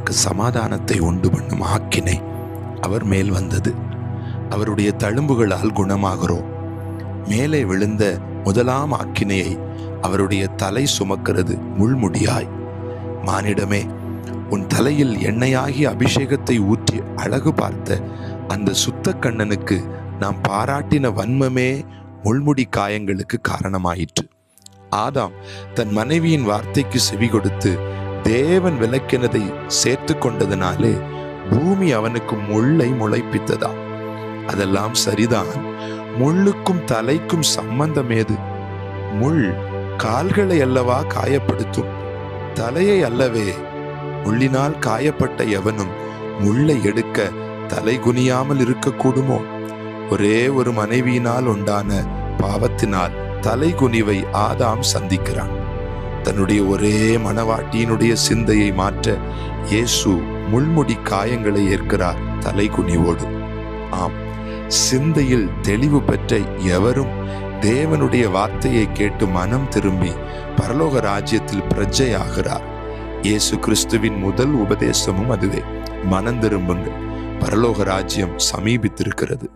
அவருக்கு சமாதானத்தை உண்டு பண்ணும் ஆக்கினை அவர் மேல் வந்தது. அவருடைய தழும்புகளால் குணமாகிறோம். மேலே விழுந்த முதலாம் ஆக்கினையை அவருடைய தலை சுமக்கிறது முள்முடியாய். மானிடமே, உன் தலையில் எண்ணெயாகி அபிஷேகத்தை ஊற்றி அழகு பார்த்த அந்த சுத்த கண்ணனுக்கு நாம் பாராட்டின வன்மமே முள்முடி காயங்களுக்கு காரணமாயிற்று. ஆதாம் தன் மனைவியின் வார்த்தைக்கு செவி கொடுத்து தேவன் விலக்கினதை சேர்த்து கொண்டதினாலே பூமி அவனுக்கு முள்ளை முளைப்பித்ததாம். அதெல்லாம் சரிதான். முள்ளுக்கும் தலைக்கும் சம்பந்தம் ஏது? முள் கால்களை அல்லவா காயப்படுத்தும், தலையை அல்லவே. முள்ளினால் காயப்பட்ட எவனும் முள்ளை எடுக்க தலை குனியாமல் இருக்கக்கூடுமோ? ஒரே ஒரு மனைவியினால் உண்டான பாவத்தினால் தலை குனிவை ஆதாம் சந்திக்கிறான். தன்னுடைய ஒரே மனவாட்டியினுடைய சிந்தையை மாற்ற இயேசு முள்முடி காயங்களை ஏற்கிறார் தலை குனிவோடு. ஆம், சிந்தையில் தெளிவு பெற்ற எவரும் தேவனுடைய வார்த்தையை கேட்டு மனம் திரும்பி பரலோக ராஜ்யத்தில் பிரஜையாகிறார். இயேசு கிறிஸ்துவின் முதல் உபதேசமும் அதுவே. மனம் திரும்புங்கள், பரலோக ராஜ்யம் சமீபித்திருக்கிறது.